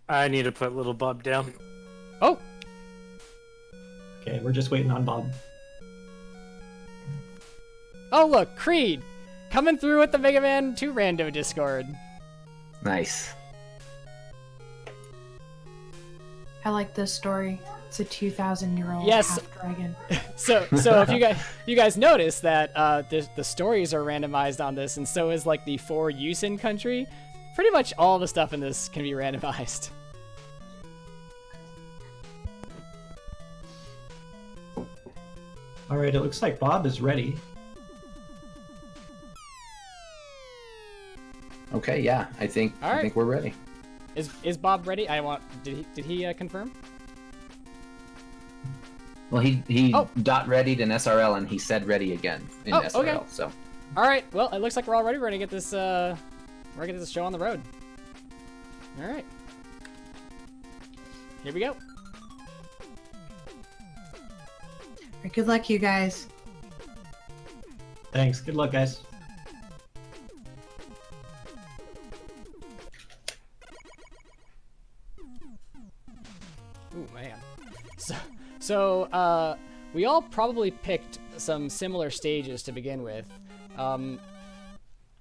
I need to put little Bob down. Oh! Okay, we're just waiting on Bob. Oh, look, Creed! Coming through with the Mega Man 2 Rando Discord. Nice. I like this story. It's a 2,000-year-old Yes. half-dragon. So if you guys notice that the stories are randomized on this, and so is like the 4 Yusin country. Pretty much all the stuff in this can be randomized. All right, it looks like Bob is ready. Okay, yeah, I think we're ready. Is Bob ready? Did he confirm? Well, he Oh. .readied in SRL and he said ready again in Oh, SRL. okay. So All right. Well, it looks like we're all ready. We're gonna get this show on the road. All right. Here we go. All right, good luck, you guys. Thanks. Good luck, guys. Ooh, man. So we all probably picked some similar stages to begin with.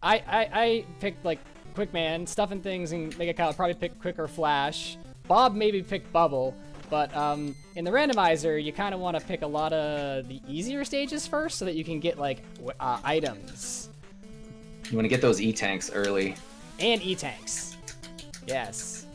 I picked like Quickman, Stuffnthings, and Megakyle probably picked Quick or Flash. Bob maybe picked Bubble, but in the randomizer, you kind of want to pick a lot of the easier stages first so that you can get like items. you want to get those E-tanks early. And E-tanks. Yes.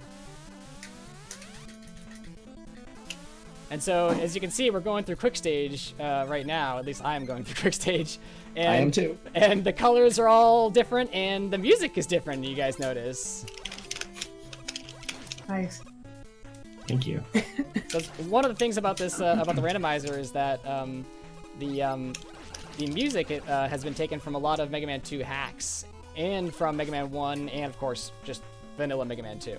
And so, as you can see, we're going through Quick Stage right now. At least I am going through Quick Stage. And, I am too. And the colors are all different, and the music is different, you guys notice. Nice. Thank you. So one of the things about this, about the randomizer is that the music has been taken from a lot of Mega Man 2 hacks, and from Mega Man 1, and of course, just vanilla Mega Man 2.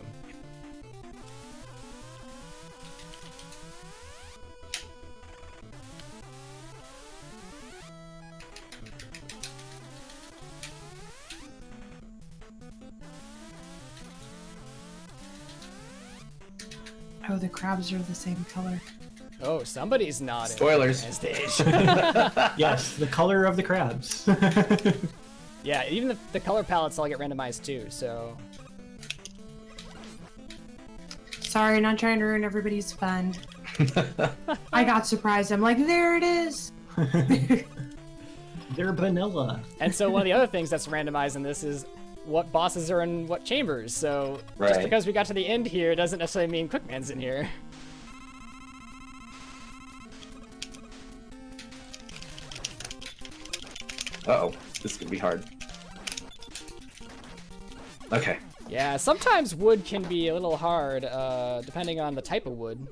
Oh, the crabs are the same color. Oh, somebody's not Spoilers. in the stage. Yes, the color of the crabs. Yeah, even the color palettes all get randomized too, so... Sorry, not trying to ruin everybody's fun. I got surprised. I'm like, there it is. They're vanilla. And so one of the other things that's randomized in this is what bosses are in what chambers, so just Right. because we got to the end here doesn't necessarily mean Quickman's in here. Uh-oh, this is gonna be hard. Okay. Yeah, sometimes wood can be a little hard, depending on the type of wood.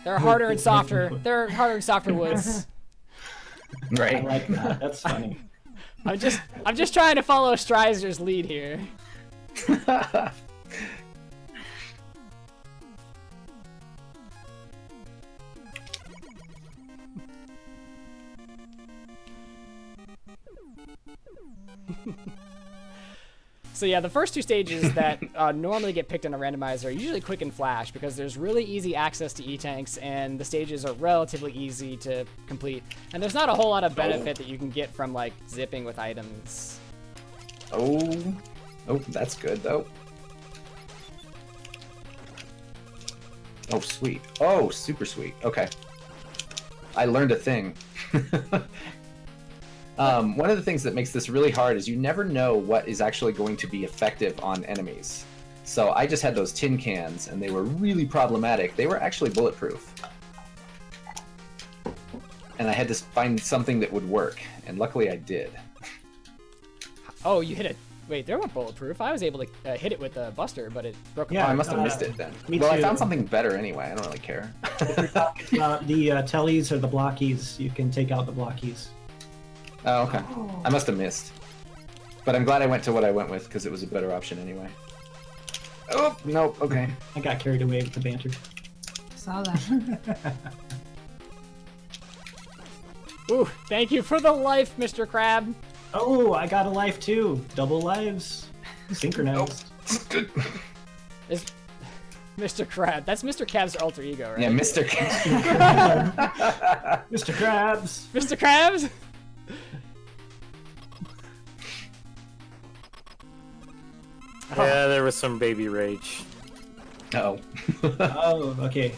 They're harder and softer. They're harder and softer woods. I Right. like that. That's funny. I'm just trying to follow Streiser's lead here. So yeah, the first two stages that normally get picked in a randomizer are usually Quick and Flash because there's really easy access to E-tanks and the stages are relatively easy to complete. And there's not a whole lot of benefit that you can get from like zipping with items. Oh, that's good though. Oh, sweet. Oh, super sweet. Okay. I learned a thing. One of the things that makes this really hard is you never know what is actually going to be effective on enemies. So I just had those tin cans, and they were really problematic. They were actually bulletproof. And I had to find something that would work, and luckily I did. Oh, you hit it. Wait, they weren't bulletproof. I was able to hit it with a buster, but it broke Yeah, Oh, I apart. must have missed it then. me Well, I too. found something better anyway. I don't really care. The tellies or the blockies, you can take out the blockies. Oh, okay. I must have missed. But I'm glad I went to what I went with, because it was a better option anyway. Oh, nope, okay. I got carried away with the banter. Saw that. Ooh, thank you for the life, Mr. Crab. Oh, I got a life too. Double lives. Synchronized. Is Mr. Crab. That's Mr. Crab's alter ego, right? Yeah, Mr. Mr. Krabs. Mr. Krabs? Yeah, there was some baby rage. Oh. Oh, okay.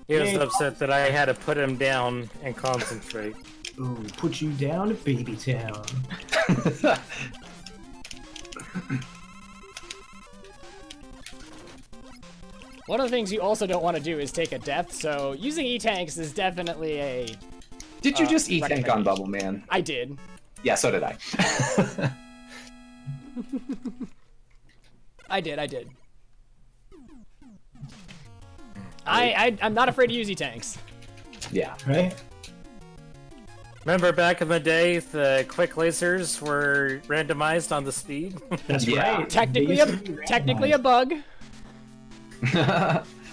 He was Yeah. upset that I had to put him down and concentrate. Ooh, put you down to Baby Town. One of the things you also don't want to do is take a death, so using E-Tanks is definitely a... Did you just E-Tank on recommendation. Bubble Man? I did. Yeah, so did I. I did. I'm not afraid to use E-Tanks. Yeah. Right? Remember back in the day, the quick lasers were randomized on the speed? That's Yeah. right. Technically They used to be technically a randomized. bug.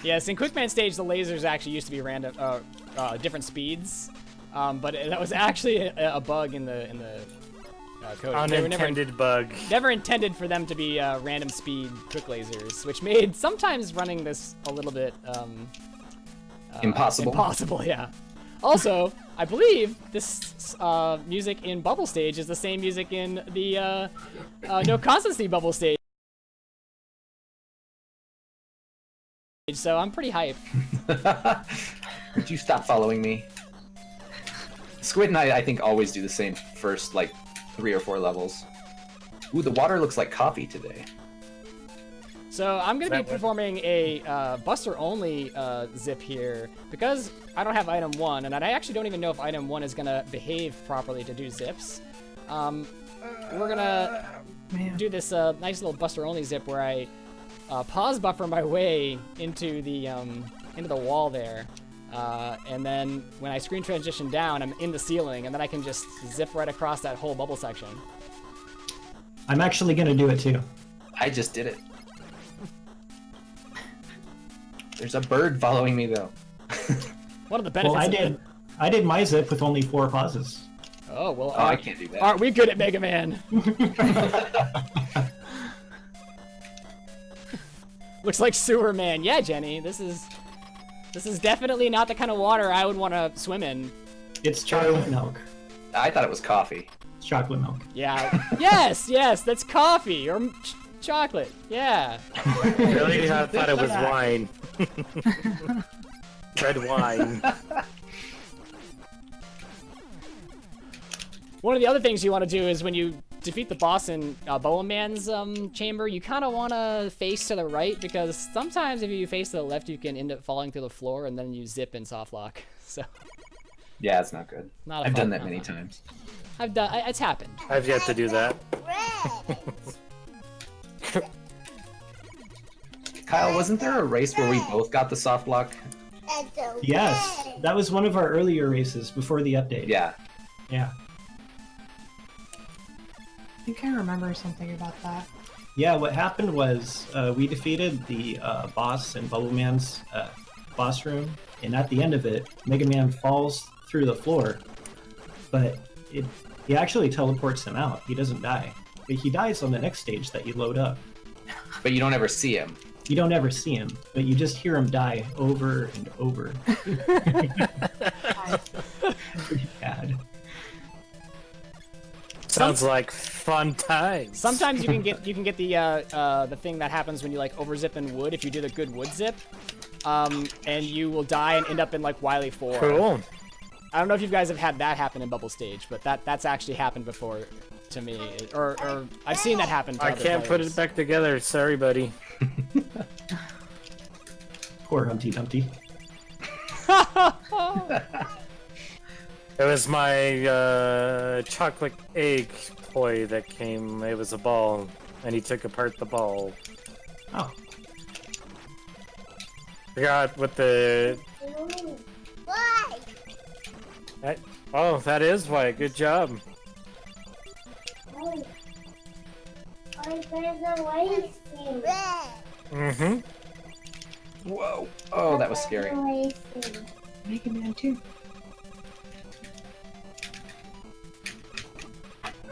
Yes, in Quickman stage, the lasers actually used to be random, different speeds, but that was actually a bug in the code. They were Unintended bug. never intended for them to be random speed quick lasers, which made sometimes running this a little bit Impossible. Impossible, yeah. Also, I believe this music in Bubble Stage is the same music in the No Constancy Bubble Stage. So I'm pretty hyped. Would you stop following me? Squid and I think, always do the same first, like, 3 or 4 levels. Ooh, the water looks like coffee today. So I'm going to be That way. performing a Buster-only zip here, because I don't have item 1, and I actually don't even know if item 1 is going to behave properly to do zips. We're going to do this nice little Buster-only zip where I pause buffer my way into the wall there, and then when I screen transition down, I'm in the ceiling, and then I can just zip right across that whole bubble section. I'm actually gonna do it too. I just did it. There's a bird following me, though. One of the benefits. Well, I did my zip with only 4 pauses. Oh well. Oh, I can't do that. Aren't we good at Mega Man? Looks like Sewer Man. Yeah, Jenny. This is definitely not the kind of water I would want to swim in. It's chocolate milk. I thought it was coffee. It's chocolate milk. Yeah. yes, that's coffee or chocolate. Yeah. Really? I thought it was wine. Red wine. One of the other things you want to do is when you defeat the boss in Bubble Man's chamber, you kind of want to face to the right, because sometimes if you face to the left, you can end up falling through the floor, and then you zip in soft lock. So Yeah, it's not good. Not a I've fun- done that not many fun. times. it's happened. I've yet to do that. Kyle, wasn't there a race where we both got the soft lock? Yes, that was one of our earlier races before the update. Yeah. Yeah. I think I remember something about that. Yeah, what happened was we defeated the boss in Bubble Man's boss room, and at the end of it, Mega Man falls through the floor, but he actually teleports him out. He doesn't die. But he dies on the next stage that you load up. But you don't ever see him. You don't ever see him, but you just hear him die over and over. Pretty bad. Sounds like fun times. Sometimes you can get the thing that happens when you like overzip in wood if you do the good wood zip, and you will die and end up in like Wily 4. Cool. I don't know if you guys have had that happen in Bubble Stage, but that's actually happened before to me, or I've seen that happen to I other can't put players. it back together. Sorry, buddy. Poor Humpty Dumpty. It was my chocolate egg toy that came. It was a ball, and he took apart the ball. Oh, Forgot what the. Why? Oh, that is why. Good job. Mm-hmm. Whoa. Oh, that was scary. Mega Man 2. You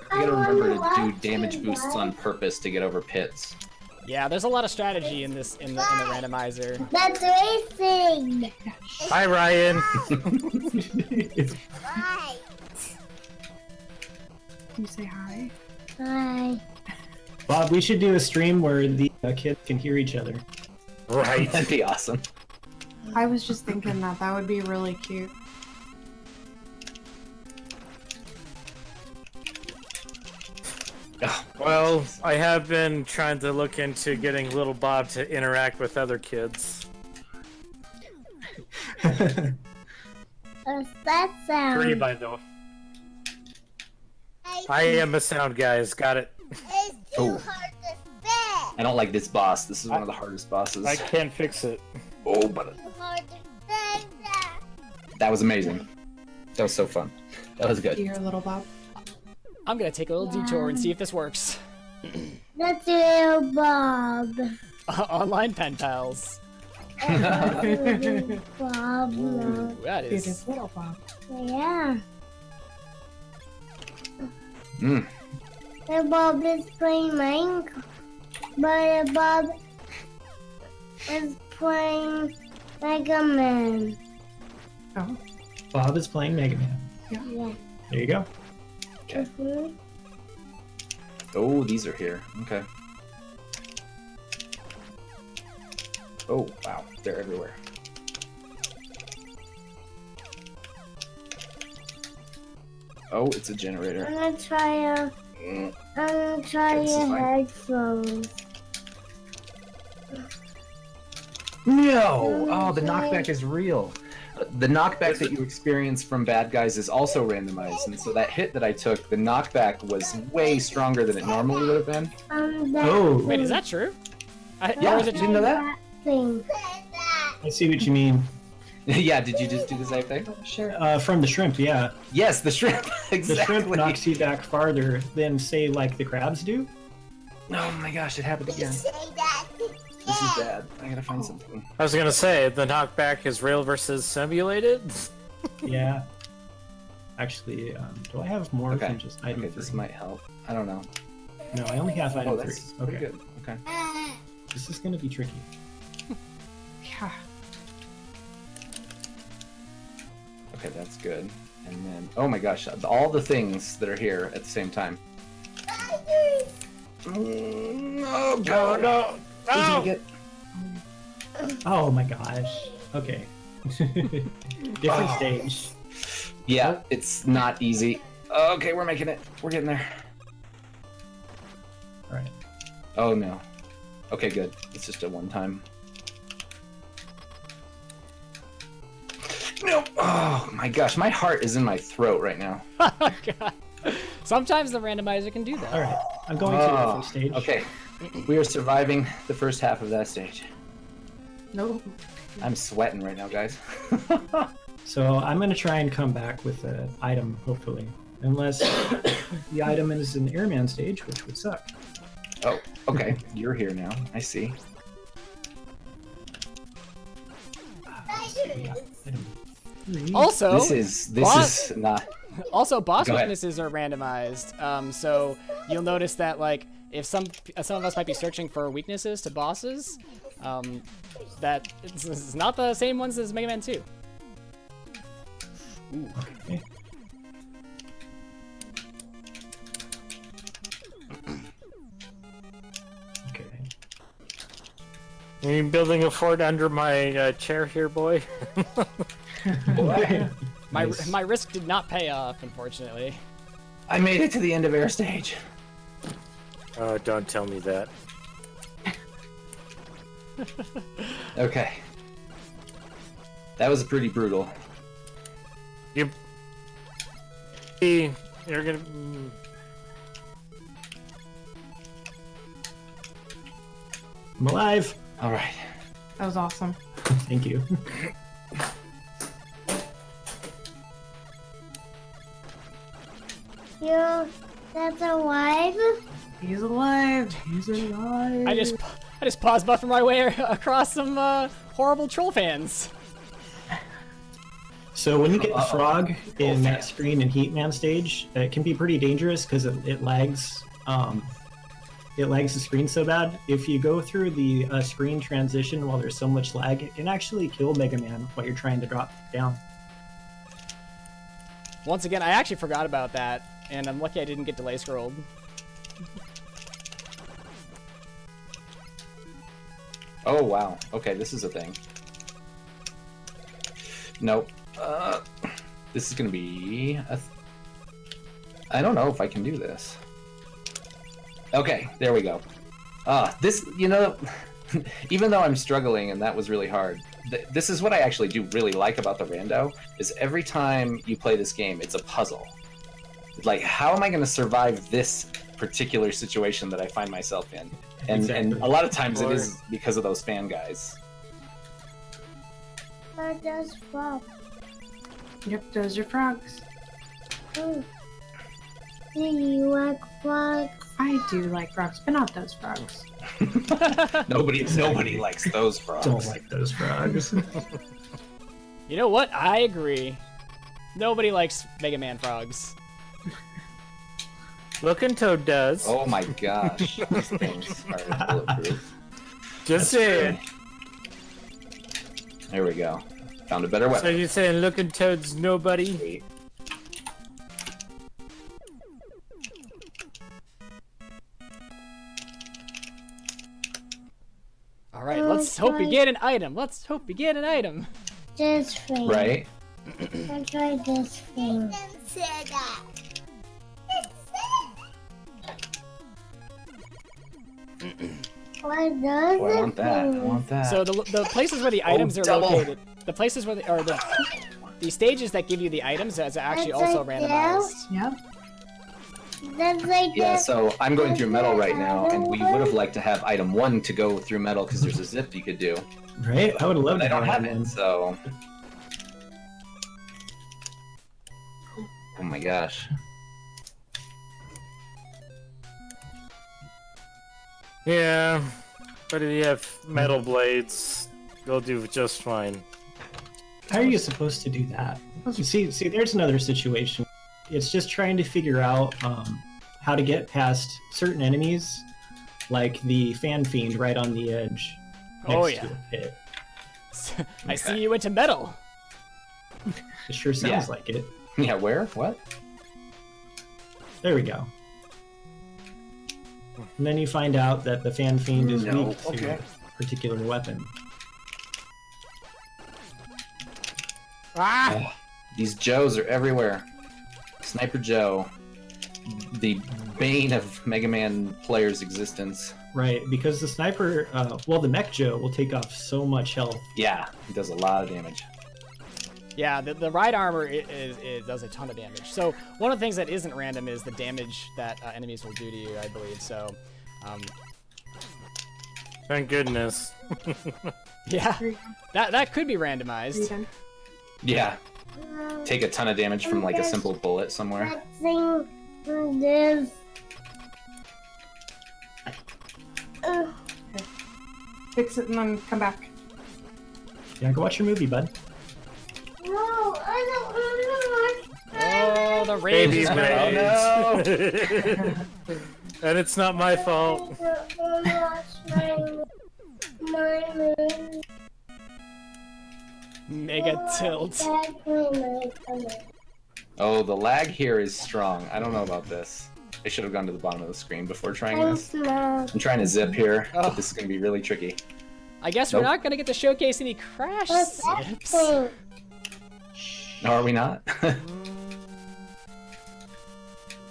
gotta remember to do damage boosts on purpose to get over pits. Yeah, there's a lot of strategy in this in the randomizer. That's racing. Hi, Ryan. Why? Can you say hi? Why? Bob, we should do a stream where the kids can hear each other. Right. That'd be awesome. I was just thinking that would be really cute. Well, I have been trying to look into getting little Bob to interact with other kids. What's that sound? Pretty by though. I am a sound guys. Got it. It's too Oh. hard to spell. I don't like this boss. This is one of the hardest bosses. I can't fix it. Oh, but Too hard to spell that. that was amazing. That was so fun. That was good. Dear little Bob. I'm gonna take a little detour and see if this works. That's real Bob. Online pen pals. That's real Bob. Ooh, that It is is. little Bob. Yeah. Mm. The Bob is playing Minecraft. But the Bob is playing Mega Man. Oh. Bob is playing Mega Man. Yeah. There you go. Okay. Mhm. Oh, these are here. Okay. Oh, wow. They're everywhere. Oh, it's a generator. I'm gonna try Mm. your This is fine. headphones. No! Oh, the knockback is real. The knockback that you experience from bad guys is also randomized, and so that hit that I took, the knockback was way stronger than it normally would have been. That Oh, Wait, is that true? Yeah, or is it didn't know that? thing. I see what you mean. Yeah, did you just do the same thing? Sure. From the shrimp, yeah. Yes, the shrimp. The Exactly. shrimp knocks you back farther than, say, like the crabs do. Oh my gosh, it happened again. Say that. This is bad. I gotta find something. I was gonna say the knockback is real versus simulated. Yeah. Actually, do I have more Okay. than just item Okay, this 3? might help. I don't know. No, I only have item Oh, 3. that's pretty Okay. good. Okay. This is gonna be tricky. Yeah. Okay, that's good. And then, oh my gosh, all the things that are here at the same time. Oh No, no. Doesn't Oh! it get? Oh my gosh. Okay. Different Oh. stage. Yeah, it's not easy. Okay, we're making it. We're getting there. Alright. Oh no. Okay, good. It's just a one-time. No. Oh my gosh, my heart is in my throat right now. Oh, God. Sometimes the randomizer can do that. Alright. I'm going to a different stage. Okay, we are surviving the first half of that stage. No. I'm sweating right now, guys. So I'm gonna try and come back with an item, hopefully. Unless the item is an airman stage, which would suck. Oh, okay. You're here now. I see. Yeah, item 3. Also, This is boss- not. boss Go ahead. weaknesses are randomized. So you'll notice that like if some of us might be searching for weaknesses to bosses, that it's not the same ones as Mega Man 2. Okay. Okay. Are you building a fort under my chair here, boy? My Nice. my risk did not pay off, unfortunately. I made it to the end of air stage. Oh, don't tell me that. Okay. That was pretty brutal. You're gonna. I'm alive. All right. That was awesome. Thank you. That's alive? He's alive. He's alive. I just pause buffer my way across some horrible troll fans. So when you get the frog in that screen in Heatman stage, it can be pretty dangerous because it lags. it lags the screen so bad. If you go through the screen transition while there's so much lag, it can actually kill Mega Man while you're trying to drop down. Once again, I actually forgot about that, and I'm lucky I didn't get delay scrolled. Oh, wow. Okay, this is a thing. Nope. This is gonna be I don't know if I can do this. Okay, there we go. This, you know, even though I'm struggling and that was really hard, this is what I actually do really like about the rando, is every time you play this game, it's a puzzle. Like, how am I going to survive this particular situation that I find myself in? And Exactly. a lot of times it is because of those fan guys. What does frog? Yep, those are frogs. Oh. Do you like frogs? I do like frogs, but not those frogs. Nobody likes those frogs. Don't like those frogs. You know what? I agree. Nobody likes Mega Man frogs. Looking Toad does. Oh my gosh, these things are bulletproof. Just saying. There we go. Found a better So weapon. you're saying Looking Toad's nobody? Wait. All right, let's hope we get an item. Let's hope we get an item. This thing. Right? I'll try this thing. What does Oh, I want it that. I do? want that. So the places where the items are double. located, the places where the stages that give you the items is actually That's also like randomized. Yep. That's like Yeah, this. so I'm going through metal right now, and we would have liked to have item 1 to go through metal because there's a zip you could do. Right? I would have loved But I to don't have that it, one. so. Oh my gosh. Yeah, but if you have metal blades, you'll do just fine. How are you supposed to do that? See, there's another situation. It's just trying to figure out how to get past certain enemies, like the fan fiend right on the edge. Oh, next yeah. to a pit. I see you into metal. It sure sounds Yeah. like it. Yeah, where? What? There we go. And then you find out that the fan fiend is No, weak to okay. a particular weapon. Ah! Oh, these Joes are everywhere. Sniper Joe. The bane of Mega Man players' existence. Right, because the sniper, the Mech Joe will take off so much health. Yeah, he does a lot of damage. Yeah, the ride armor it does a ton of damage. So one of the things that isn't random is the damage that enemies will do to you, I believe. So, Thank goodness. yeah, There you that could be go. Are you randomized. done? Yeah, take a ton of damage from like a simple bullet somewhere. That thing this. Fix it and then come back. Yeah, go watch your movie, bud. No, I don't want to watch. Oh, the rage Baby is rage. coming. And it's not my fault. I don't wanna watch my movie. Mega tilt. Exactly. Oh, the lag here is strong. I don't know about this. I should have gone to the bottom of the screen before trying I'm this. small. I'm trying to zip here, Oh. but this is going to be really tricky. I guess Nope. we're not gonna get to showcase any crash What's that zips. thing? No, are we not?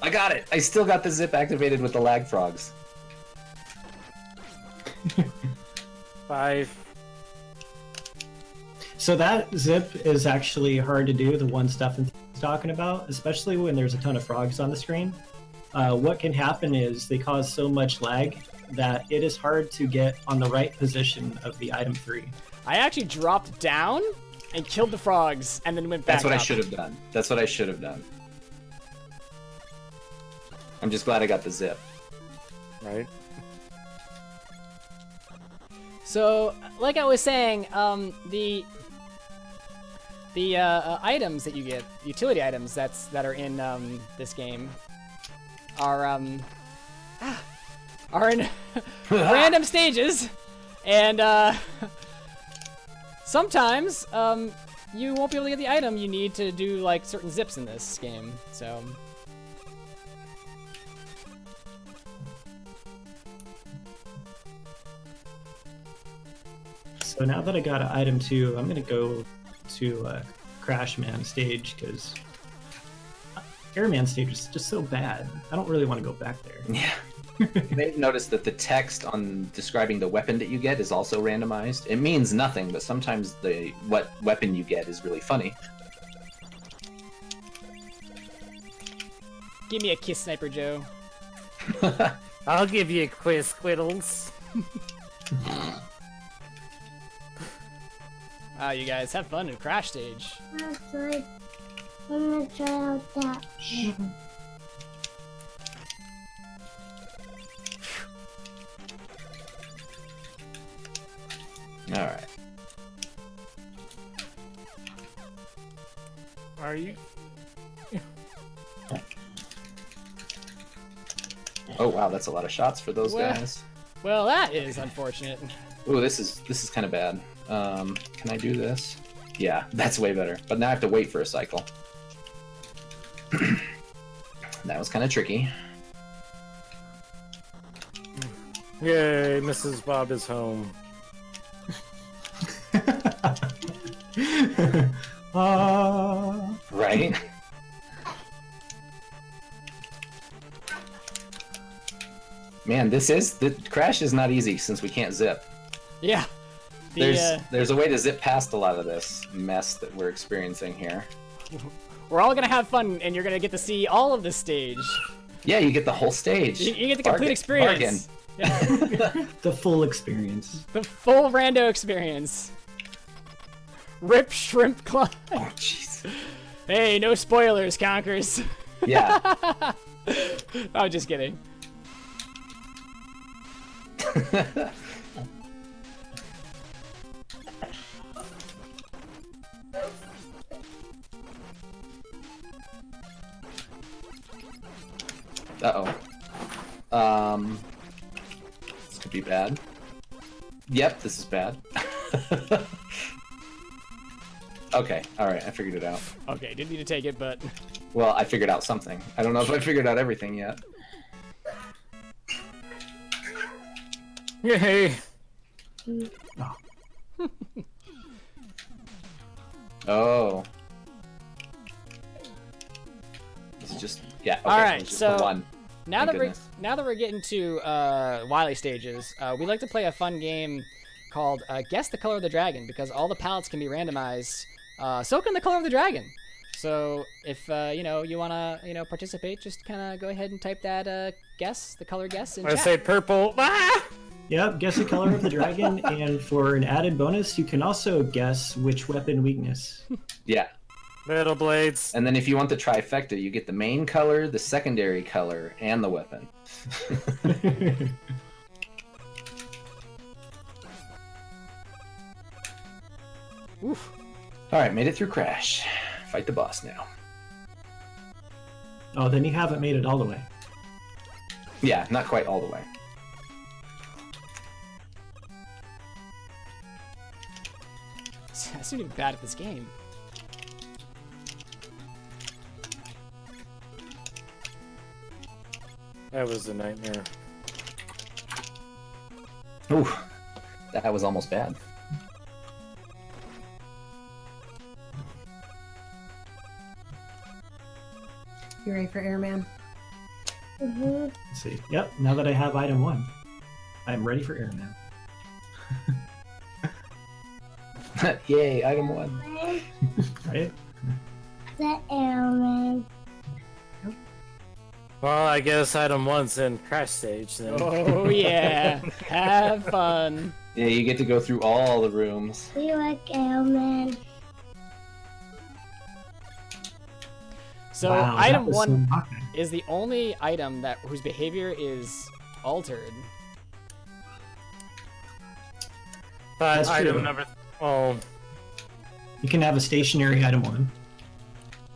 I got it! I still got the zip activated with the lag frogs. 5. So that zip is actually hard to do, the one Stuffnthings talking about, especially when there's a ton of frogs on the screen. What can happen is they cause so much lag that it is hard to get on the right position of the item 3. I actually dropped down and killed the frogs, and then went back That's what I up. should have done. That's what I should have done. I'm just glad I got the zip. Right? So, like I was saying, the items that you get, utility items that are in this game, are are in random stages, and sometimes you won't be able to get the item you need to do like certain zips in this game. So. So now that I got item 2, I'm gonna go to Crash Man stage because Airman stage is just so bad. I don't really want to go back there. Yeah. You may have noticed that the text on describing the weapon that you get is also randomized. It means nothing, but sometimes what weapon you get is really funny. Give me a kiss, Sniper Joe. I'll give you a quiz, Squiddles. Wow, you guys have fun in Crash Stage. That's like, I'm gonna try out that. All right. Are you? Oh wow, that's a lot of shots for those Well- guys. Well, that is unfortunate. Ooh, this is kind of bad. Can I do this? Yeah, that's way better. But now I have to wait for a cycle. That was kind of tricky. Yay, Mrs. Bob is home. Right? Man, the Crash is not easy since we can't zip. Yeah. The, There's a way to zip past a lot of this mess that we're experiencing here. we're all gonna have fun, and you're gonna get to see all of this stage. Yeah, you get the whole stage. You get the complete experience. Yeah. The full experience. The full rando experience. Rip Shrimp Climb. Oh, jeez. Hey, no spoilers, Conkers. Yeah. I'm just kidding. Uh-oh. This could be bad. Yep, this is bad. Okay, alright, I figured it out. Okay, didn't need to take it, but... Well, I figured out something. I don't know if I figured out everything yet. Yay! Oh. It's just... Yeah, okay, Alright, it was just so- the one. Now Thank that goodness. we're getting to Wily stages, we like to play a fun game called Guess the Color of the Dragon, because all the palettes can be randomized. So can the color of the dragon. So if you wanna participate, just kind of go ahead and type that guess, the color guess in I chat. say purple. Ah! Yep, guess the color of the dragon, and for an added bonus, you can also guess which weapon weakness. Yeah. Metal blades. And then if you want the trifecta, you get the main color, the secondary color, and the weapon. Oof. Alright, made it through Crash. Fight the boss now. Oh, then you haven't made it all the way. Yeah, not quite all the way. I seem to be bad at this game. That was a nightmare. Ooh, that was almost bad. You ready for Airman? Mm-hmm. Let's see. Yep, now that I have item 1, I'm ready for Airman. Yay, item 1. Right? The airman. Well, I guess item 1's in Crash Stage then. Oh yeah, have fun. Yeah, you get to go through all the rooms. We like airman. So Wow, that item was so 1 shocking. is the only item whose behavior is altered. But That's item true. number... Oh, You can have a stationary item 1.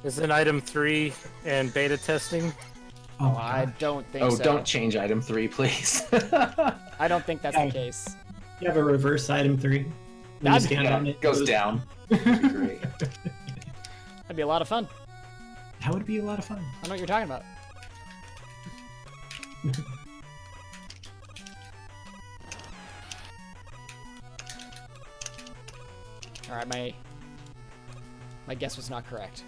isn't item 3 in beta testing? Oh, my I God. don't think Oh, so. don't change item 3, please. I don't think that's the case. You have a reverse item 3. When you That'd- stand Yeah, on it it, goes down. That'd be great. That'd be a lot of fun. That would be a lot of fun. I know what you're talking about. All right, my guess was not correct.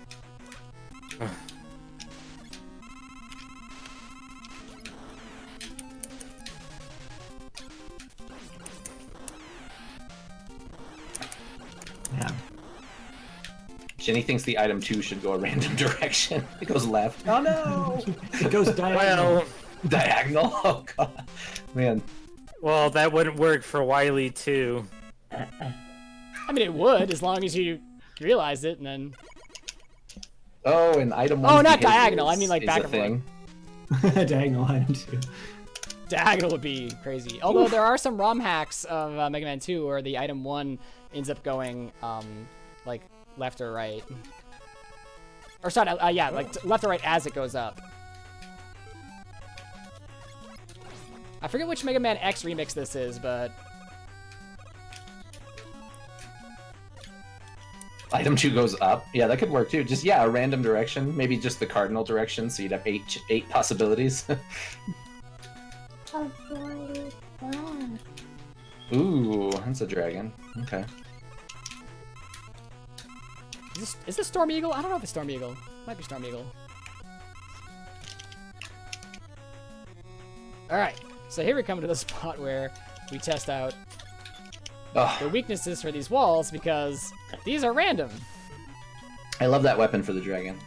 Yeah. Jenny thinks the item 2 should go a random direction. It goes left. Oh no! It goes diagonal. Well, Diagonal? Oh god. Man. well, that wouldn't work for Wily too. I mean, it would as long as you realize it and then. Oh, and item 1. Oh, not diagonal, I mean, like, back and forth. Diagonal item 2. Diagonal would be crazy. Although there are some ROM hacks of Mega Man 2 where the item 1 ends up going like left or right. Or sorry, yeah, like left or right as it goes up. I forget which Mega Man X remix this is, but Item 2 goes up. Yeah, that could work too. Just, yeah, a random direction. Maybe just the cardinal direction, so you'd have eight possibilities. Avoid that. Ooh, that's a dragon. Okay. is this Storm Eagle? I don't know if it's Storm Eagle. Might be Storm Eagle. Alright, so here we come to the spot where we test out the Oh, weaknesses for these walls because these are random. I love that weapon for the dragon.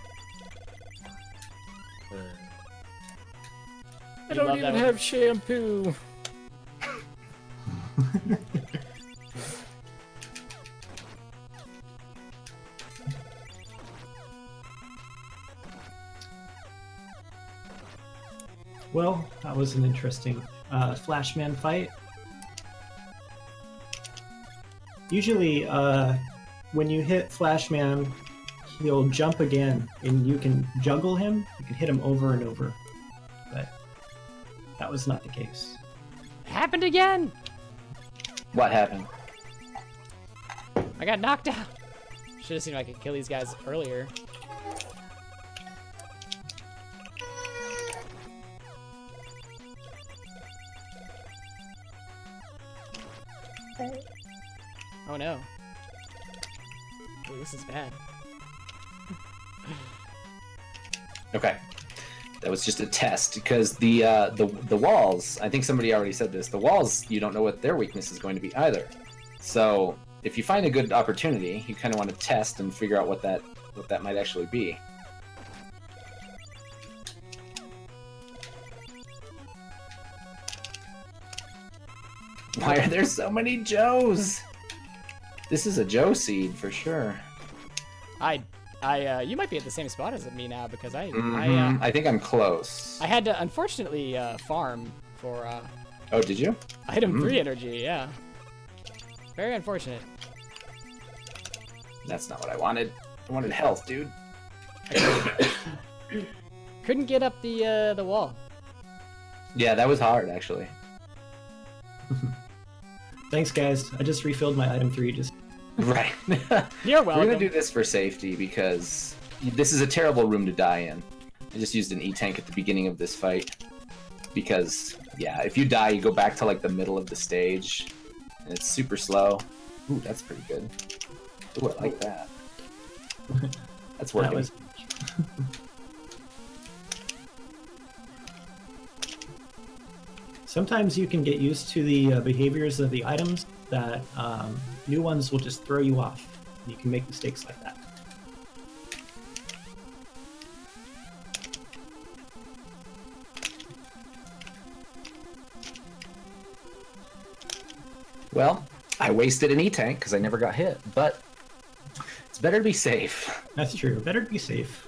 I You don't love even that have shampoo. Well, that was an interesting Flashman fight. Usually, when you hit Flashman, he'll jump again, and you can juggle him. You can hit him over and over, but that was not the case. Happened again! What happened? I got knocked out. Should have seen if I could kill these guys earlier. Oh no. Ooh, this is bad. Okay. That was just a test because the walls, I think somebody already said this, the walls, you don't know what their weakness is going to be either. So if you find a good opportunity, you kind of want to test and figure out what that might actually be. Why are there so many Joes? This is a Joe seed for sure. You might be at the same spot as me now because I think I'm close. I had to unfortunately farm for Oh, did you? item 3 energy. Yeah. Very unfortunate. That's not what I wanted. I wanted health, dude. Couldn't get up the wall. Yeah, that was hard actually. Thanks, guys. I just refilled my item 3. Just Right. You're We're welcome. gonna do this for safety because this is a terrible room to die in. I just used an E-tank at the beginning of this fight because, yeah, if you die, you go back to like the middle of the stage, and it's super slow. Ooh, that's pretty good. Ooh, I like that. That's working. that was. Sometimes you can get used to the behaviors of the items that new ones will just throw you off. You can make mistakes like that. Well, I wasted an E-tank because I never got hit, but it's better to be safe. That's true. Better to be safe.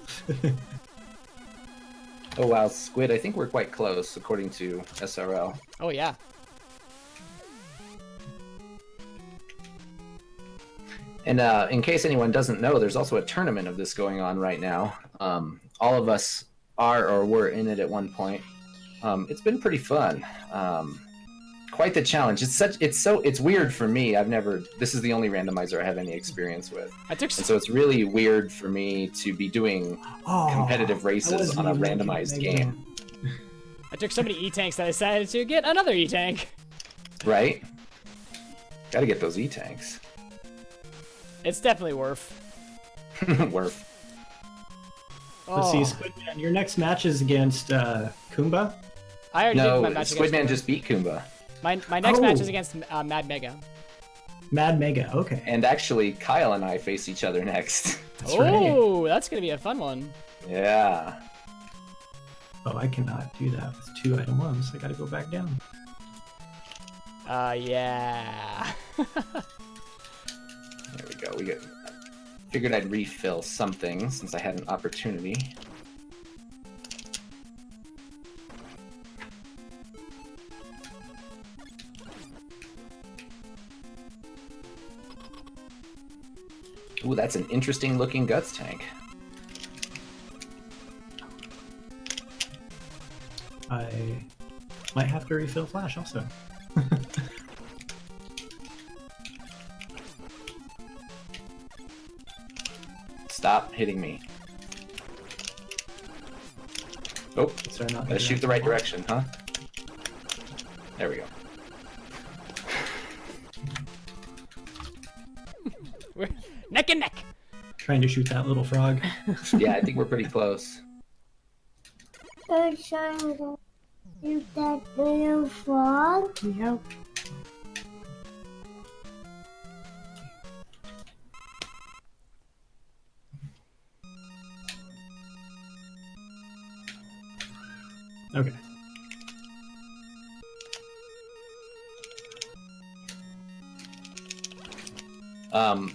Oh wow, Squid, I think we're quite close according to SRL. Oh yeah. And in case anyone doesn't know, there's also a tournament of this going on right now. All of us are or were in it at one point. It's been pretty fun. Quite the challenge. It's weird for me. This is the only randomizer I have any experience with. And so it's really weird for me to be doing competitive races on a randomized game. I took so many E-tanks that I decided to get another E-tank. Right? Gotta get those E-tanks. It's definitely worth. Worth. Let's see, Squidman, your next match is against Kumba? I already did my match against Squidman Kumba. just beat Kumba. My next match is against Mad Mega. Mad Mega, okay. And actually, Kyle and I face each other next. That's right. Oh, that's gonna be a fun one. Yeah. Oh, I cannot do that with 2 item 1s. I gotta go back down. Yeah. There we go. Figured I'd refill something since I had an opportunity. Ooh, that's an interesting looking guts tank. I might have to refill Flash also. Stop hitting me. Oh, So not gotta shoot the right direction, huh? There we go. We're neck and neck. Trying to shoot that little frog. Yeah, I think we're pretty close. They're trying to shoot that little frog. Yep. Okay.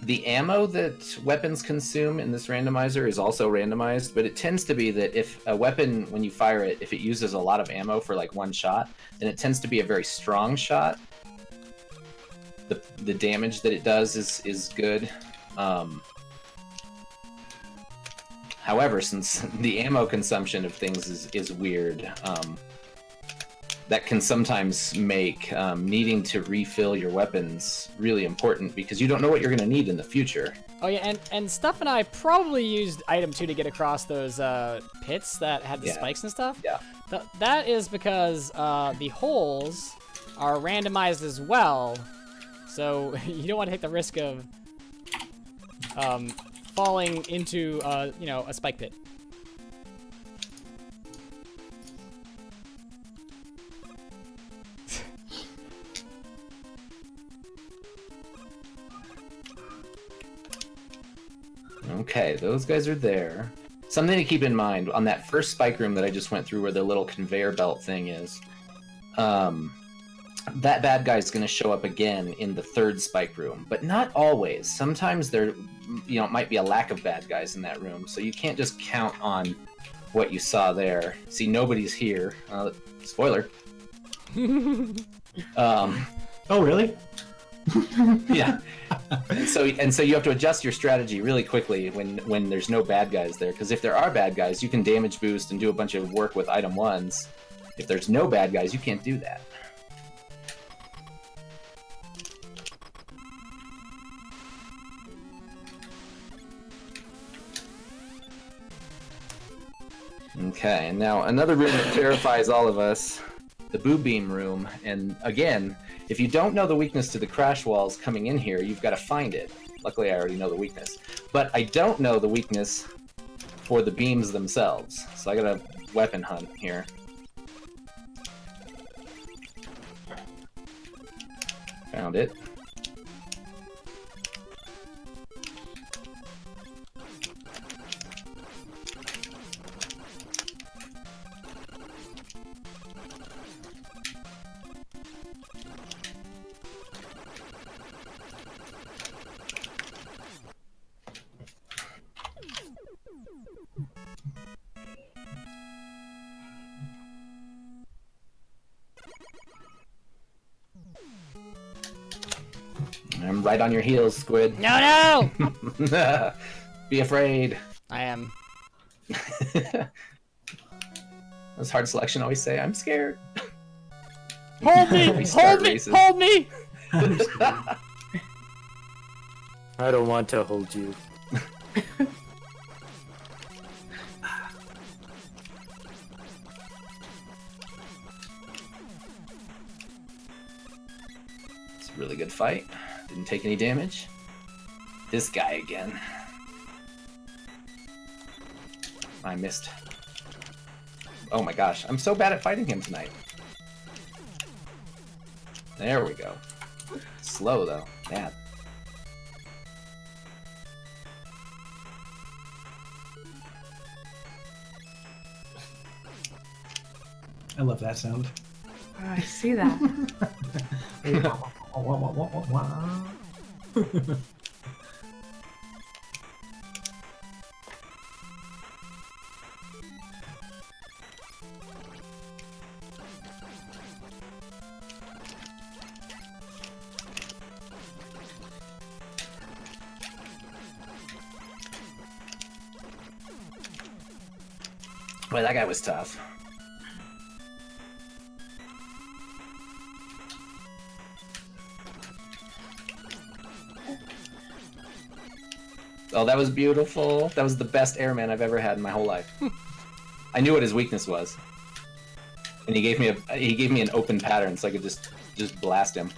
The ammo that weapons consume in this randomizer is also randomized, but it tends to be that if a weapon, when you fire it, if it uses a lot of ammo for like one shot, then it tends to be a very strong shot. The damage that it does is good. However, since the ammo consumption of things is weird, that can sometimes make needing to refill your weapons really important because you don't know what you're going to need in the future. Oh yeah, and Stuff and I probably used item 2 to get across those pits that had the spikes and stuff. Yeah. That is because the holes are randomized as well, so you don't want to take the risk of falling into a spike pit. Okay, those guys are there. Something to keep in mind on that first spike room that I just went through where the little conveyor belt thing is, that bad guy's going to show up again in the third spike room, but not always. Sometimes there, might be a lack of bad guys in that room, so you can't just count on what you saw there. See, nobody's here. Spoiler. Oh, really? Yeah. And so you have to adjust your strategy really quickly when there's no bad guys there, because if there are bad guys, you can damage boost and do a bunch of work with item 1s. If there's no bad guys, you can't do that. Okay, and now another room that terrifies all of us, the boo beam room. And again, if you don't know the weakness to the crash walls coming in here, you've got to find it. Luckily, I already know the weakness. But I don't know the weakness for the beams themselves. So I got to weapon hunt here. Found it. I'm right on your heels, Squid. No! Be afraid. I am. As Hard Selection always say, I'm scared. Hold me! We start Hold me! races. Hold me! I don't want to hold you. It's a really good fight. Didn't take any damage. This guy again. I missed. Oh my gosh, I'm so bad at fighting him tonight. There we go. Slow though. Man. I love that sound. Oh, I see that. Boy, that guy was tough. Oh, that was beautiful. That was the best airman I've ever had in my whole life. I knew what his weakness was, and he gave me an open pattern so I could just blast him.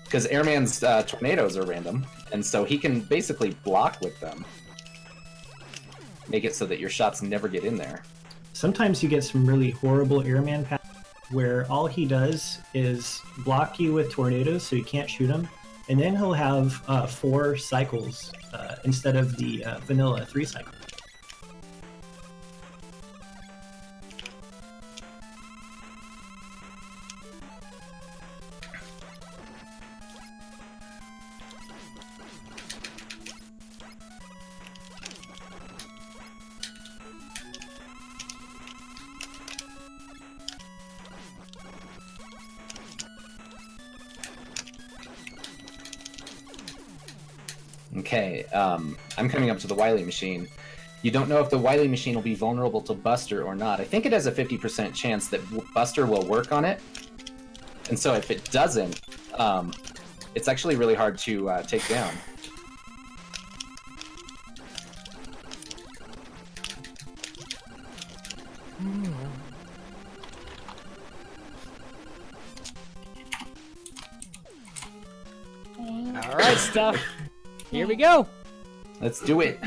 Because airman's tornadoes are random, and so he can basically block with them. Make it so that your shots never get in there. Sometimes you get some really horrible airman patterns where all he does is block you with tornadoes so you can't shoot him, and then he'll have 4 cycles instead of the vanilla 3 cycle. Okay, I'm coming up to the Wily machine. You don't know if the Wily machine will be vulnerable to Buster or not. I think it has a 50% chance that Buster will work on it. And so if it doesn't, it's actually really hard to take down. All right, Stuff. Here we go. Let's do it.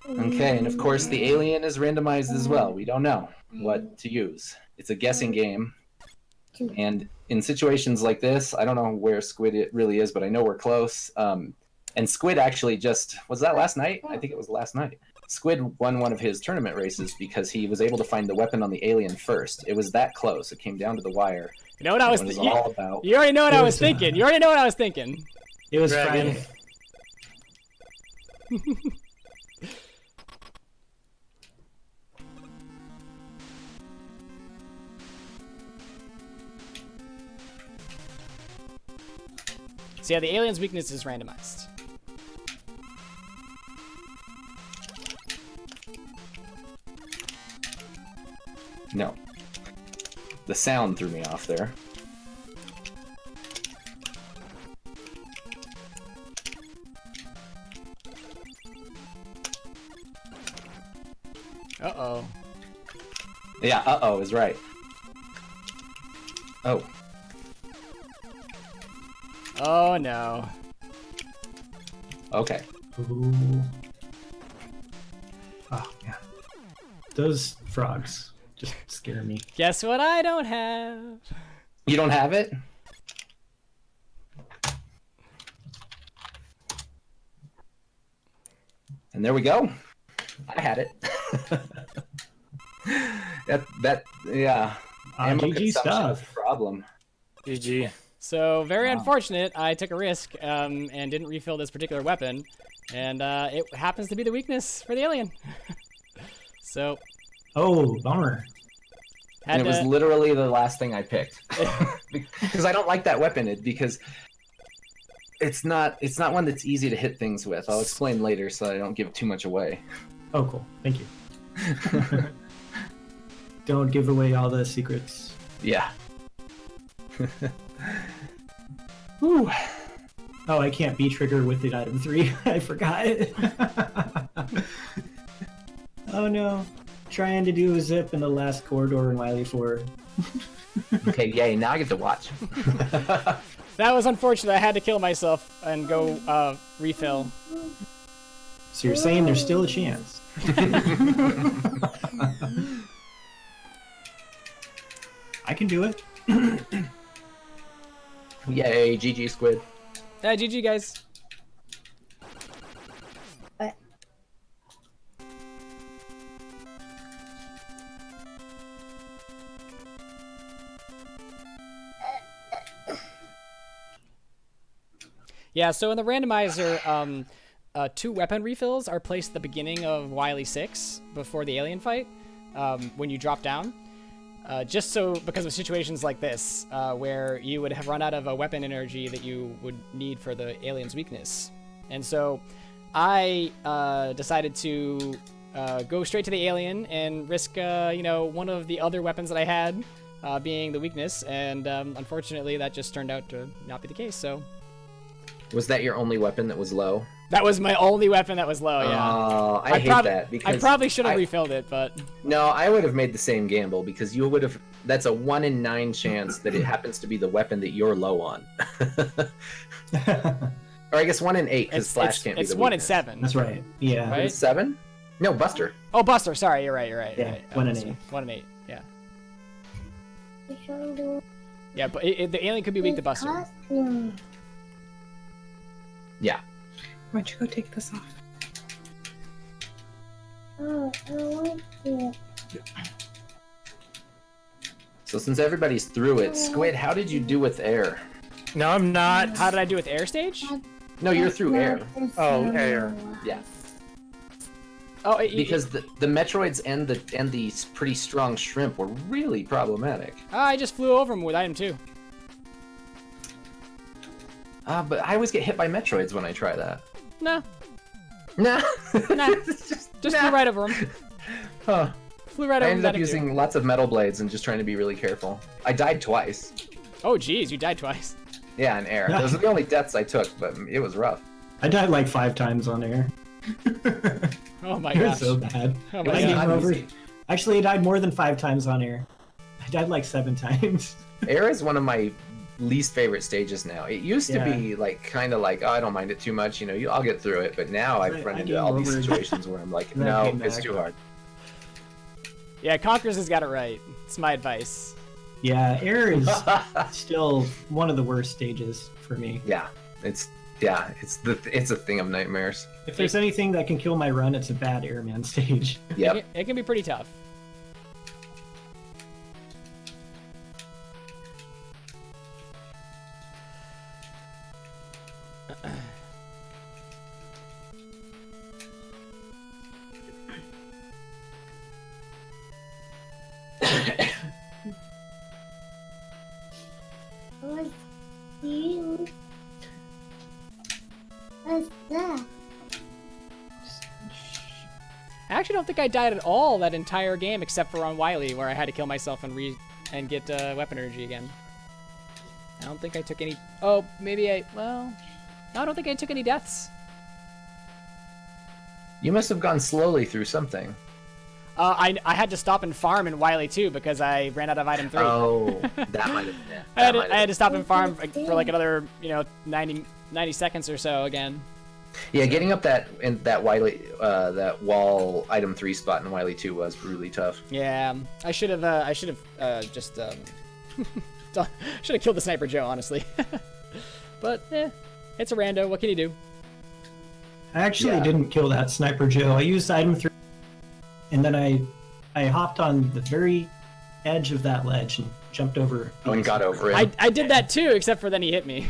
Okay, and of course the alien is randomized as well. We don't know what to use. It's a guessing game. And in situations like this, I don't know where Squid it really is, but I know we're close. And Squid actually just, was that last night? I think it was last night. Squid won one of his tournament races because he was able to find the weapon on the alien first. It was that close. It came down to the wire. You know what I was It thinking? all about. You already know what I was thinking. You already know what I was thinking. It was Dragon. Friday. So yeah, the alien's weakness is randomized. No. The sound threw me off there. Uh-oh. Yeah, uh-oh is right. Oh. Oh no. Okay. Ooh. Oh, man. Those frogs just scare me. Guess what I don't have? You don't have it? And there we go. I had it. Yeah. Ammo GG consumption stuff. is a problem. GG. So very Wow. unfortunate. I took a risk and didn't refill this particular weapon, and it happens to be the weakness for the alien. So Oh, bummer. had And it was to. literally the last thing I picked. Because I don't like that weapon, because it's not one that's easy to hit things with. I'll explain later so I don't give too much away. Oh, cool. Thank you. Don't give away all the secrets. Yeah. Whew. Oh, I can't B-trigger with the item 3. I forgot. Oh no. Trying to do a zip in the last corridor in Wily 4. Okay, yay, now I get to watch. That was unfortunate. I had to kill myself and go refill. So you're saying there's still a chance. I can do it. Yay, GG Squid. Yeah, GG guys. Yeah, so in the randomizer, 2 weapon refills are placed at the beginning of Wily 6 before the alien fight, when you drop down. Just so, because of situations like this, where you would have run out of a weapon energy that you would need for the alien's weakness. And so I decided to go straight to the alien and risk, one of the other weapons that I had being the weakness, and unfortunately that just turned out to not be the case, so... Was that your only weapon that was low? That was my only weapon that was low, yeah. Oh, I hate that because I probably should have refilled it, but... No, I would have made the same gamble because you would have... That's a 1 in 9 chance that it happens to be the weapon that you're low on. Or I guess 1 in 8 because Flash can't be the It's 1 in weakness. 7. That's right. Yeah. Right? It's 7? No, Buster. Oh, Buster, sorry, you're right. Yeah, right. 1 in Buster. 8. 1 in 8, yeah. Which one do Yeah, but the alien could be weak to Buster. costume? Yeah. Why don't you go take this off? Oh, I like it. So since everybody's through it, Squid, how did you do with air? No, I'm not. How did I do with air stage? No, you're through air. Oh, air. Yeah. Oh, Because the Metroids and the pretty strong shrimp were really problematic. I just flew over him with item 2. But I always get hit by Metroids when I try that. No, Nah. nah. Just flew right over him. Huh. Flew right I over ended up item 2. using lots of metal blades and just trying to be really careful. I died twice. Oh, geez, you died twice. Yeah, in air. Those are the only deaths I took, but it was rough. I died like 5 times on air. Oh my It was gosh. so bad. Oh My my game god. over. Actually, I died more than 5 times on air. I died like 7 times. Air is one of my least favorite stages now. It used to Yeah. be like kind of like, oh, I don't mind it too much, I'll get through it. But now I've run I into game all these over situations where I'm like, that no, game it's back. too hard. Yeah, Conquerors has got it right. It's my advice. Yeah, air is still one of the worst stages for me. It's a thing of nightmares. If there's anything that can kill my run, it's a bad airman stage. Yep. It can be pretty tough. What's you? What's that? I actually don't think I died at all that entire game except for on Wily, where I had to kill myself and get weapon energy again. I don't think I took any... Oh, maybe no, I don't think I took any deaths. You must have gone slowly through something. I had to stop and farm in Wily too because I ran out of item 3. Oh, that might have been it. I had to stop and farm for like another 90 seconds or so again. Yeah, getting up that Wily that wall item 3 spot in Wily 2 was really tough. Yeah, I should have just should have killed the Sniper Joe, honestly. But it's a rando. What can you do? I actually Yeah. didn't kill that Sniper Joe. I used item 3, and then I hopped on the very edge of that ledge and jumped over. Oh, and got over it. I did that too, except for then he hit me,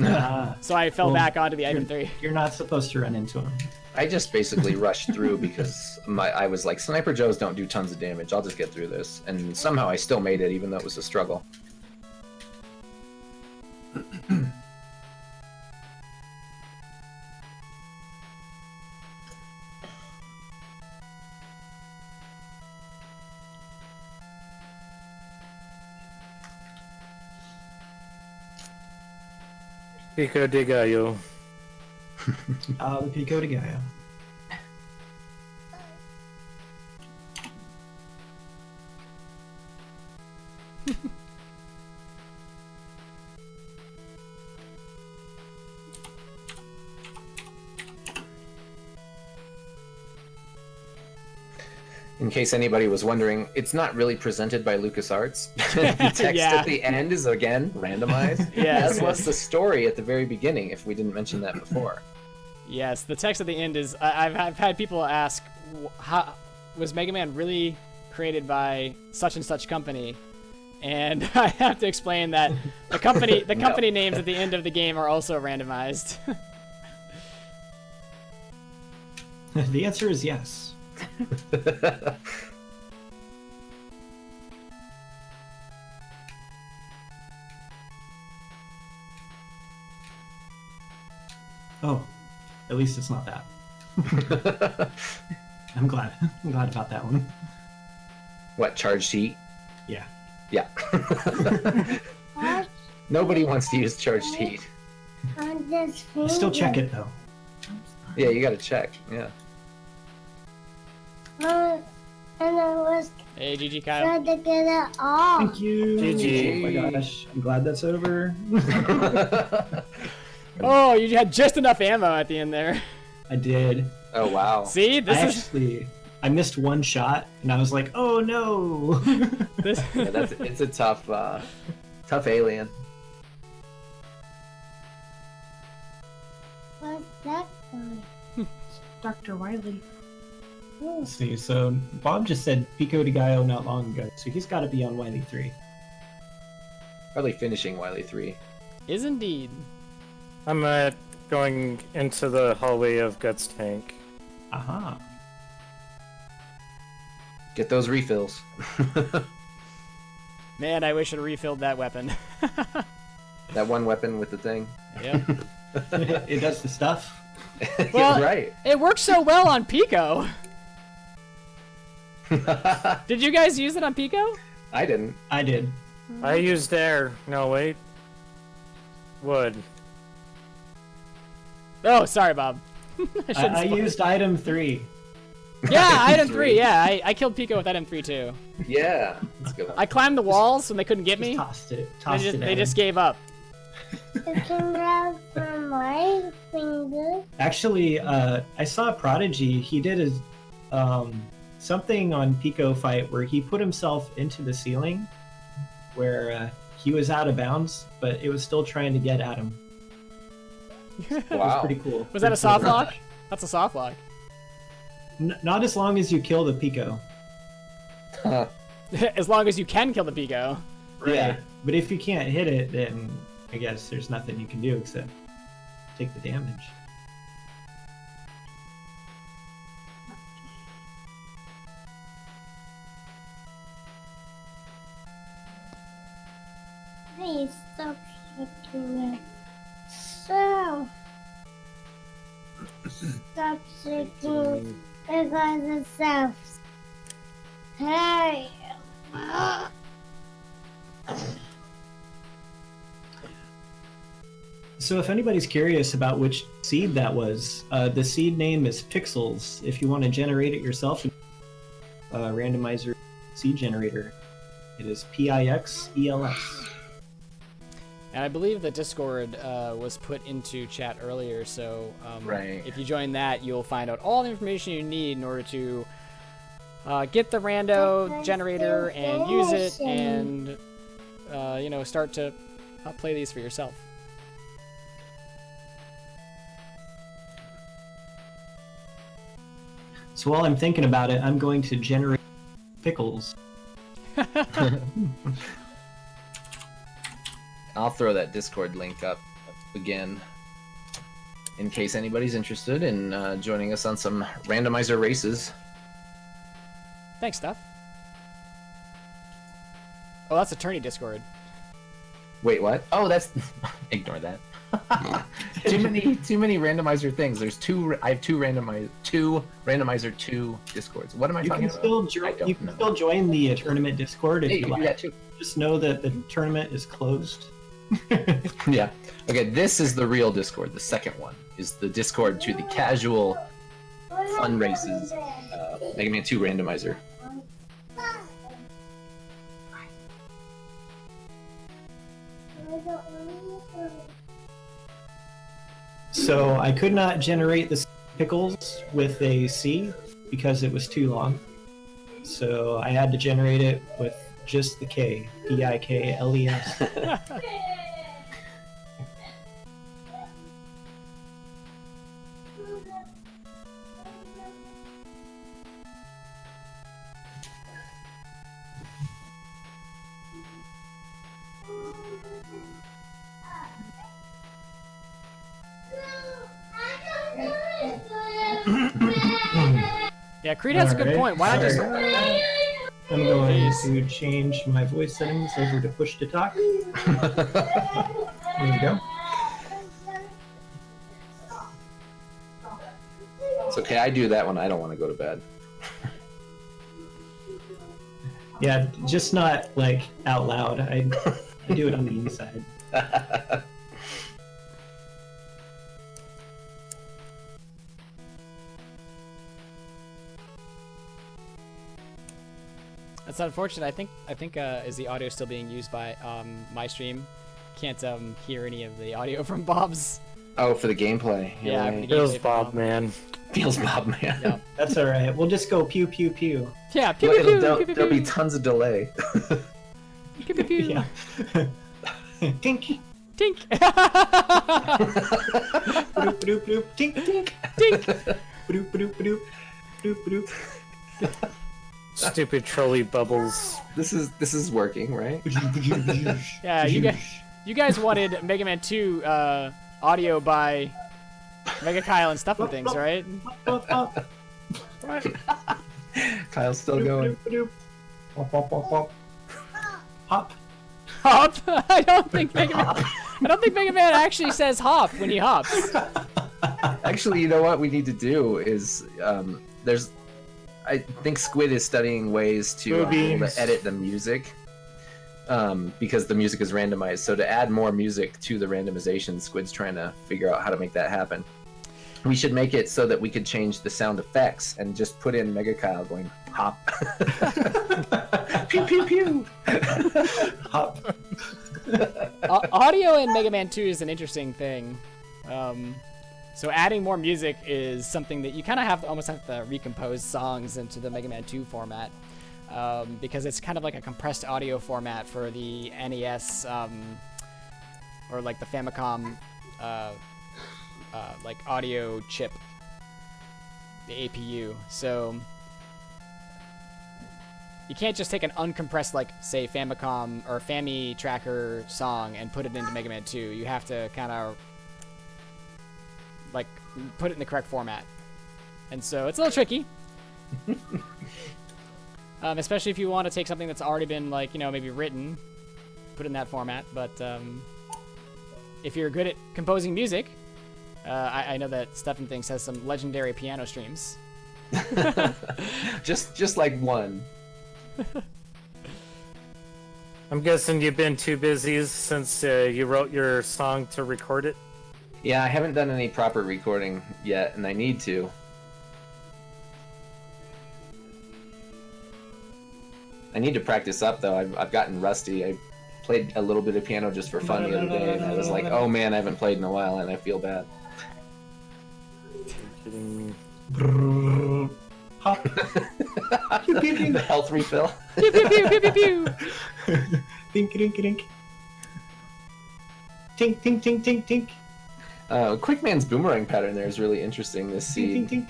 Ah, so I fell Well, back onto the item 3. you're not supposed to run into him. I just basically rushed through because I was like, Sniper Joes don't do tons of damage. I'll just get through this. And somehow I still made it, even though it was a struggle. Pico de Gallo. The Pico de Gallo. In case anybody was wondering, it's not really presented by LucasArts. The text Yeah. at the end is again randomized. Yes, As was yes. the story at the very beginning, if we didn't mention that before. Yes, the text at the end is. I've had people ask, how was Mega Man really created by such and such company? And I have to explain that the company names at the end of the game are also randomized. The answer is yes. Oh, at least it's not that. I'm glad. I'm glad about that one. What, charged heat? Yeah. Yeah. What Nobody wants to use charged heat. on this finger? Still check it though. Yeah, you gotta check. Yeah. And I was Hey, GG Kyle. trying to get it off. Thank you. GG. Oh my gosh, I'm glad that's over. Oh, you had just enough ammo at the end there. I did. Oh wow. See, this I missed one shot, and I was like, "Oh no!" this. Yeah, it's a tough alien. What's that for? Dr. Wiley. Let's see. So Bob just said Pico de Gallo not long ago, so he's got to be on Wily 3. Probably finishing Wily 3. Is indeed. I'm going into the hallway of Guts Tank. Aha. Get those refills. Man, I wish I'd refilled that weapon. That one weapon with the thing. Yep. It does the stuff. Well, Yeah, right. It works so well on Pico. Did you guys use it on Pico? I didn't. I did. I used air. No, wait. Wood. Oh, sorry, Bob. shouldn't I spoil- used item 3. Yeah, item 3. Yeah, I killed Pico with item 3 too. Yeah, that's a good one. I climbed the walls when they couldn't get Just me. tossed it. They Tossed just, it. they at just him. gave up. It came out from my finger. Actually, I saw Prodigy. He did something on Pico Fight where he put himself into the ceiling, where he was out of bounds, but it was still trying to get at him. It was Wow. pretty cool. Was that a Pretty soft cool. lock? That's a soft lock. Not as long as you kill the Pico. As long as you can kill the Pico. Yeah, but if you can't hit it, then I guess there's nothing you can do except take the damage. Hey, stop shaking it. So. Stop shaking because it sounds. Hey. So if anybody's curious about which seed that was, the seed name is Pixels. If you want to generate it yourself, randomizer seed generator, it is PIXELS. And I believe the Discord was put into chat earlier, so Right. if you join that, you'll find out all the information you need in order to get the rando generator and use it, and start to play these for yourself. So while I'm thinking about it, I'm going to generate pickles. I'll throw that Discord link up again in case anybody's interested in joining us on some randomizer races. Thanks, Stuff. Oh, that's attorney Discord. Wait, what? Oh, that's ignore that. too many randomizer things. There's two. I have two randomizer 2 Discords. What am I You talking can about? you can still join the tournament Discord if Hey, you you can do like. that too. Just know that the tournament is closed. Yeah. Okay, this is the real Discord. The second one is the Discord to the casual fun races Mega Man 2 randomizer. So I could not generate the pickles with a C because it was too long. So I had to generate it with just the K, P-I-K-L-E-S. Yeah, Creed has a good Alright. point. Why not just... I'm going to change my voice settings over to push to talk. There we go. It's okay, I do that when I don't want to go to bed. Yeah, just not like out loud. I do it on the inside. That's unfortunate. I think is the audio still being used by my stream? Can't hear any of the audio from Bob's. Oh, for the gameplay. Yeah, right. for the Feels gameplay Bob, from man. Feels Bob, man. Yeah. That's alright. We'll just go pew pew pew. Yeah, pew Look, pew pew, there'll, pew pew there'll be pew, tons of delay. pew pew pew. Yeah. Tink. Tink. Bloop bloop bloop. Tink tink. Tink. Bloop bloop bloop. Bloop bloop. Stupid trolley bubbles. This is working, right? Yeah, you guys wanted Mega Man 2 audio by Megakyle and Stuffnthings, right? Kyle's still going. Hop. Hop? I don't think Mega Man actually says hop when he hops. Actually, you know what we need to do is I think Squid is studying ways to be able to edit the music because the music is randomized. So to add more music to the randomization, Squid's trying to figure out how to make that happen. We should make it so that we could change the sound effects and just put in Megakyle going hop. Pew pew pew. Hop. Audio in Mega Man 2 is an interesting thing. So adding more music is something that you kind of almost have to recompose songs into the Mega Man 2 format, because it's kind of like a compressed audio format for the NES or like the Famicom like audio chip, the APU. So you can't just take an uncompressed, like, say, Famicom or Fami Tracker song and put it into Mega Man 2. You have to kind of, like, put it in the correct format. And so it's a little tricky. Especially if you want to take something that's already been, like, you know, maybe written, put it in that format. But if you're good at composing music, I know that Stuffnthings has some legendary piano streams. just like one. I'm guessing you've been too busy since you wrote your song to record it. Yeah, I haven't done any proper recording yet, and I need to. I need to practice up, though. I've gotten rusty. I played a little bit of piano just for fun the other day, and I was like, oh man, I haven't played in a while, and I feel bad. Hop. The health refill. Pew pew pew pew pew pew. Dink dink dink. Tink tink tink tink tink. Quickman's boomerang pattern there is really interesting this Tink seed, tink tink.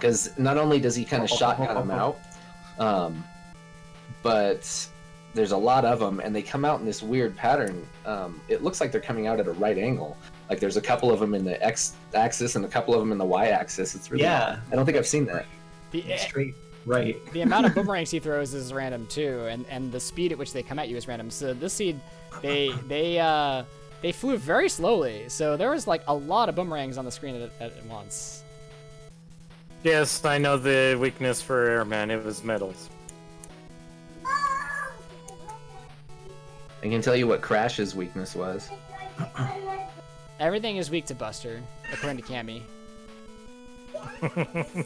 because not only does he kind of shotgun them out, but there's a lot of them, and they come out in this weird pattern. It looks like they're coming out at a right angle. Like there's a couple of them in the X-axis and a couple of them in the Y-axis. It's really, Yeah. I don't think I've seen that. Straight right. The amount of boomerangs he throws is random too, and the speed at which they come at you is random. So this seed, they flew very slowly. So there was like a lot of boomerangs on the screen at once. Yes, I know the weakness for Airman. It was metals. I can tell you what Crash's weakness was. Everything is weak to Buster, according to Cammy.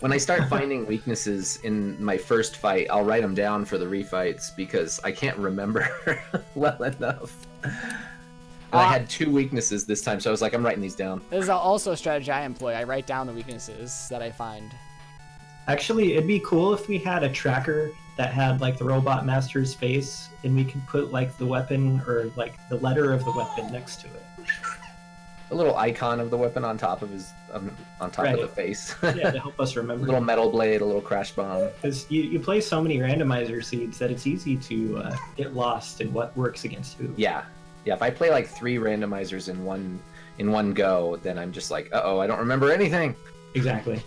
When I start finding weaknesses in my first fight, I'll write them down for the refights because I can't remember well enough. And I had 2 weaknesses this time, so I was like, I'm writing these down. This is also a strategy I employ. I write down the weaknesses that I find. Actually, it'd be cool if we had a tracker that had like the Robot Master's face, and we could put like the weapon or like the letter of the weapon next to it. A little icon of the weapon on top of his on top of the face. Yeah, to help us A remember. little metal blade, a little crash bomb. Because you play so many randomizer seeds that it's easy to get lost in what works against who. Yeah. If I play like 3 randomizers in one go, then I'm just like, uh-oh, I don't remember anything. Exactly.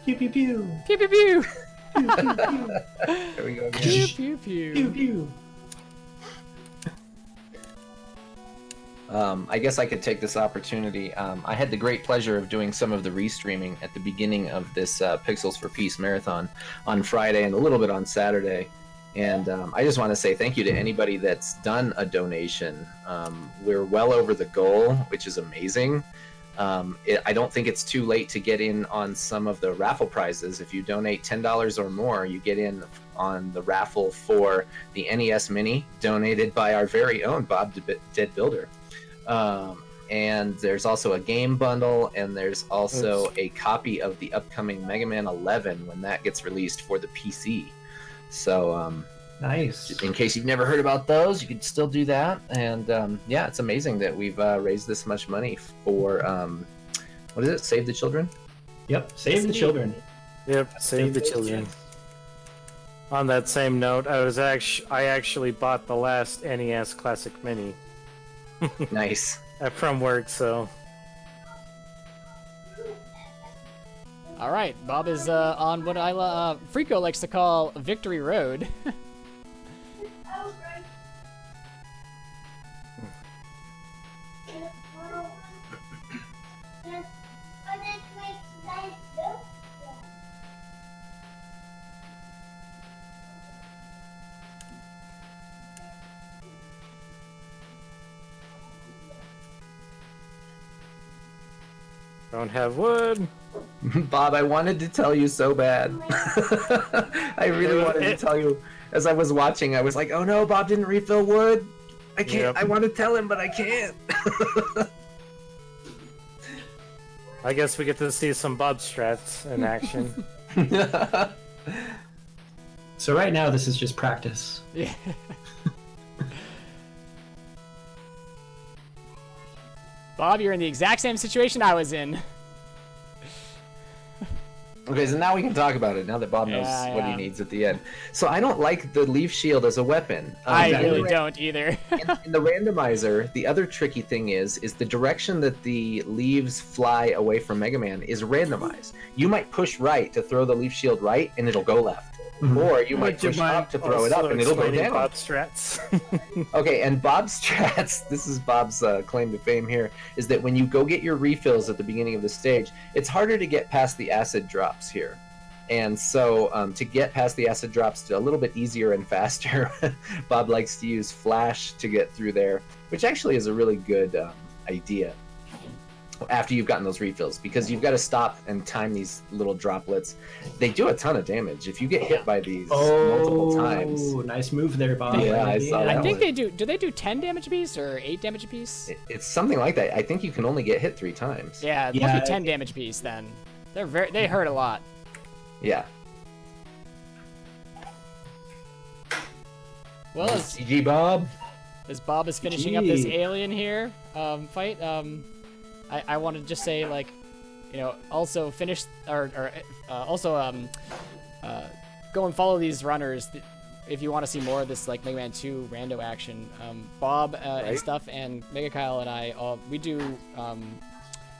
Pew pew pew. Pew pew pew. Pew pew pew. There we go again. Pew pew pew. Pew pew. I guess I could take this opportunity. I had the great pleasure of doing some of the restreaming at the beginning of this Pixels for Peace marathon on Friday and a little bit on Saturday. And I just want to say thank you to anybody that's done a donation. We're well over the goal, which is amazing. I don't think it's too late to get in on some of the raffle prizes. If you donate $10 or more, you get in on the raffle for the NES Mini, donated by our very own Bobdedbuilder. And there's also a game bundle, and there's also a copy of the upcoming Mega Man 11 when that gets released for the PC. So, Nice. in case you've never heard about those, you could still do that. And yeah, it's amazing that we've raised this much money for what is it? Save the Children. Yep. Save the children. Yep, save the children. On that same note, I actually bought the last NES Classic Mini Nice. from work, so All right, Bob is on what Frico likes to call Victory Road. don't have wood. Bob, I wanted to tell you so bad. I really wanted to tell you. As I was watching, I was like, oh no, Bob didn't refill wood. I can't. Yep. I want to tell him, but I can't. I guess we get to see some Bob strats in action. So right now, this is just practice. Yeah. Bob, you're in the exact same situation I was in. Okay, so now we can talk about it, now that Bob knows what he needs at the end. So I don't like the leaf shield as a weapon. I really don't either. in the randomizer, the other tricky thing is the direction that the leaves fly away from Mega Man is randomized. You might push right to throw the leaf shield right, and it'll go left. Or you might push up to throw it up, and it'll go down. Bob strats. Okay, and Bob's strats, this is Bob's claim to fame here, is that when you go get your refills at the beginning of the stage, it's harder to get past the acid drops here. And so to get past the acid drops a little bit easier and faster, Bob likes to use Flash to get through there, which actually is a really good idea after you've gotten those refills, because you've got to stop and time these little droplets. They do a ton of damage if you get hit by these multiple times. Nice move there, Bob. Yeah, I saw that. I think they do. Do they do 10 damage a piece or 8 damage a piece? It's something like that. I think you can only get hit 3 times. Yeah, it must be 10 damage a piece then. They hurt a lot. Yeah. Well, CG Bob. as Bob is finishing up this alien here fight, I want to just say, like, you know, also finish also go and follow these runners. if you want to see more of this like Mega Man 2 rando action, Bob and Stuff and Megakyle and I, we do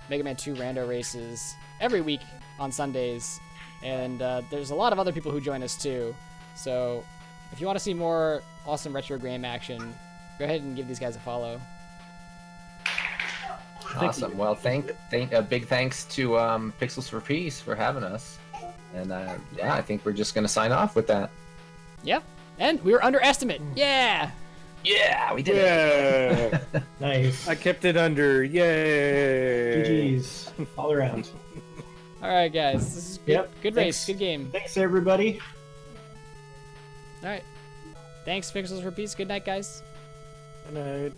Mega Man 2 rando races every week on Sundays, and there's a lot of other people who join us too. So if you want to see more awesome retro game action, go ahead and give these guys a follow. Awesome. Well, a big thanks to Pixels for Peace for having us. And yeah, I think we're just gonna sign off with that. Yep. And we were under estimate. Yeah. Yeah, we did it. Yeah. Nice. I kept it under. Yay. GG's all around. All right, guys. This is good. Yep, Good thanks. race. Good game. Thanks, everybody. All right. Thanks, Pixels for Peace. Good night, guys. Good night.